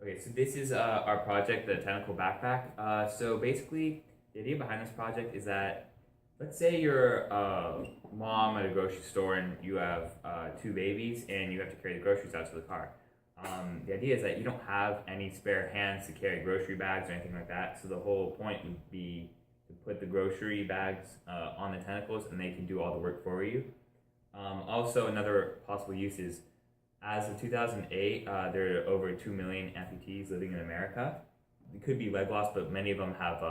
Okay, so this is our project, the Tentacle Backpack. So basically, the idea behind this project is that, let's say you're a mom at a grocery store and you have two babies and you have to carry the groceries out to the car. The idea is that you don't have any spare hands to carry grocery bags or anything like that. So the whole point would be to put the grocery bags on the tentacles and they can do all the work for you. Also, another possible use is, as of 2008, there are over 2 million amputees living in America. It could be leg loss, but many of them have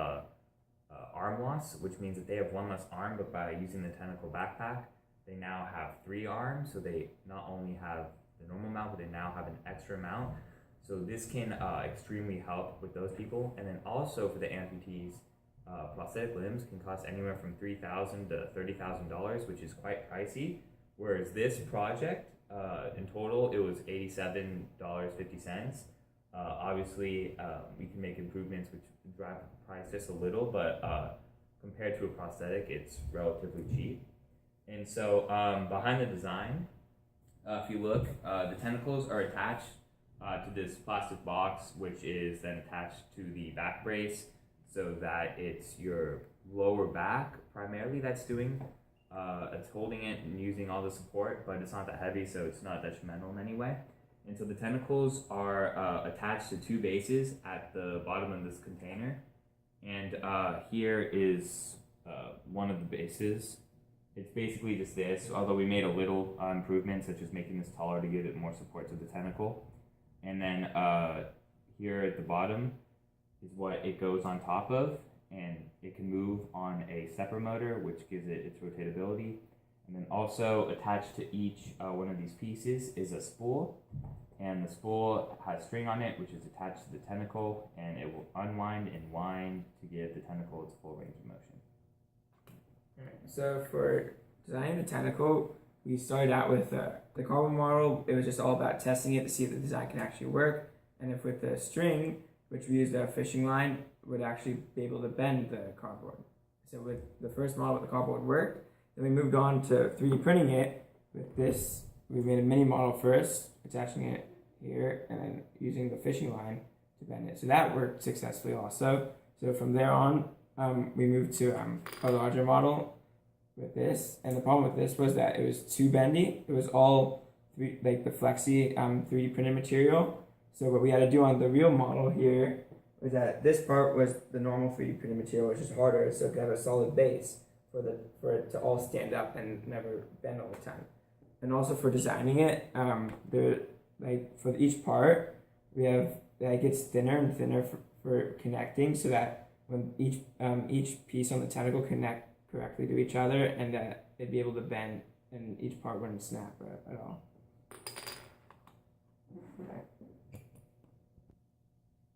arm loss, which means that they have one less arm, but by using the Tentacle Backpack, they now have 3 arms, so they not only have the normal amount, but they now have an extra amount. So this can extremely help with those people. And then also for the amputees, prosthetic limbs can cost anywhere from $3,000 to $30,000, which is quite pricey. Whereas this project, in total, it was $87.50. Obviously, we can make improvements which drive the price just a little, but compared to a prosthetic, it's relatively cheap. And so behind the design, if you look, the tentacles are attached to this plastic box, which is then attached to the back brace, so that it's your lower back primarily that's doing it's holding it and using all the support, but it's not that heavy, so it's not detrimental in any way. And so the tentacles are attached to 2 bases at the bottom of this container. And here is one of the bases. It's basically just this, although we made a little improvement, such as making this taller to give it more support to the tentacle. And then here at the bottom is what it goes on top of, and it can move on a stepper motor, which gives it its rotatability. And then also attached to each one of these pieces is a spool, and the spool has string on it, which is attached to the tentacle, and it will unwind and wind to give the tentacle its full range of motion. Alright, so for designing the tentacle, we started out with the carbon model. It was just all about testing it to see if the design can actually work. And if with the string, which we used a fishing line, would actually be able to bend the cardboard. So with the first model, the cardboard worked. Then we moved on to 3D printing it with this. We made a mini model first, attaching it here, and then using the fishing line to bend it. So that worked successfully also. So from there on, we moved to a larger model with this. And the problem with this was that it was too bendy. It was all the flexi 3D printed material. So what we had to do on the real model here was that this part was the normal 3D printed material, which is harder, so it could have a solid base for it to all stand up and never bend all the time. And also for designing it, for each part, we have it gets thinner and thinner for connecting, so that when each piece on the tentacle connect correctly to each other, and that it'd be able to bend, and each part wouldn't snap at all.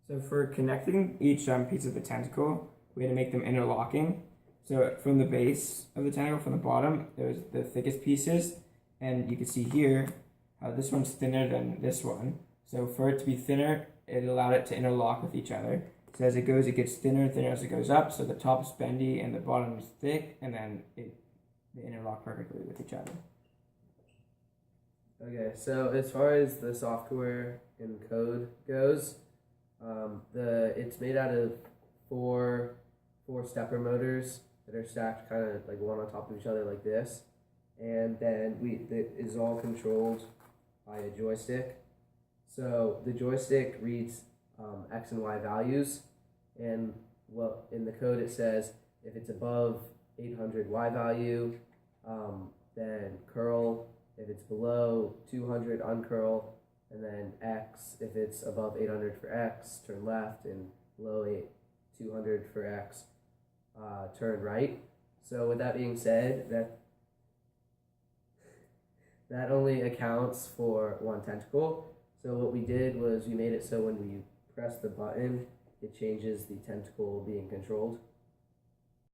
So for connecting each piece of the tentacle, we had to make them interlocking. So from the base of the tentacle, from the bottom, there was the thickest pieces, and you can see here how this one's thinner than this one. So for it to be thinner, it allowed it to interlock with each other. So as it goes, it gets thinner and thinner as it goes up, so the top is bendy and the bottom is thick, and then they interlock perfectly with each other. Okay, so as far as the software and code goes, it's made out of four stepper motors that are stacked kind of like one on top of each other like this, and then it is all controlled by a joystick. So the joystick reads X and Y values, and in the code it says if it's above 800 Y value, then curl. If it's below 200, uncurl. And then X, if it's above 800 for X, turn left, and below 200 for X, turn right. So with that being said, that only accounts for one tentacle. So what we did was we made it so when we press the button, it changes the tentacle being controlled.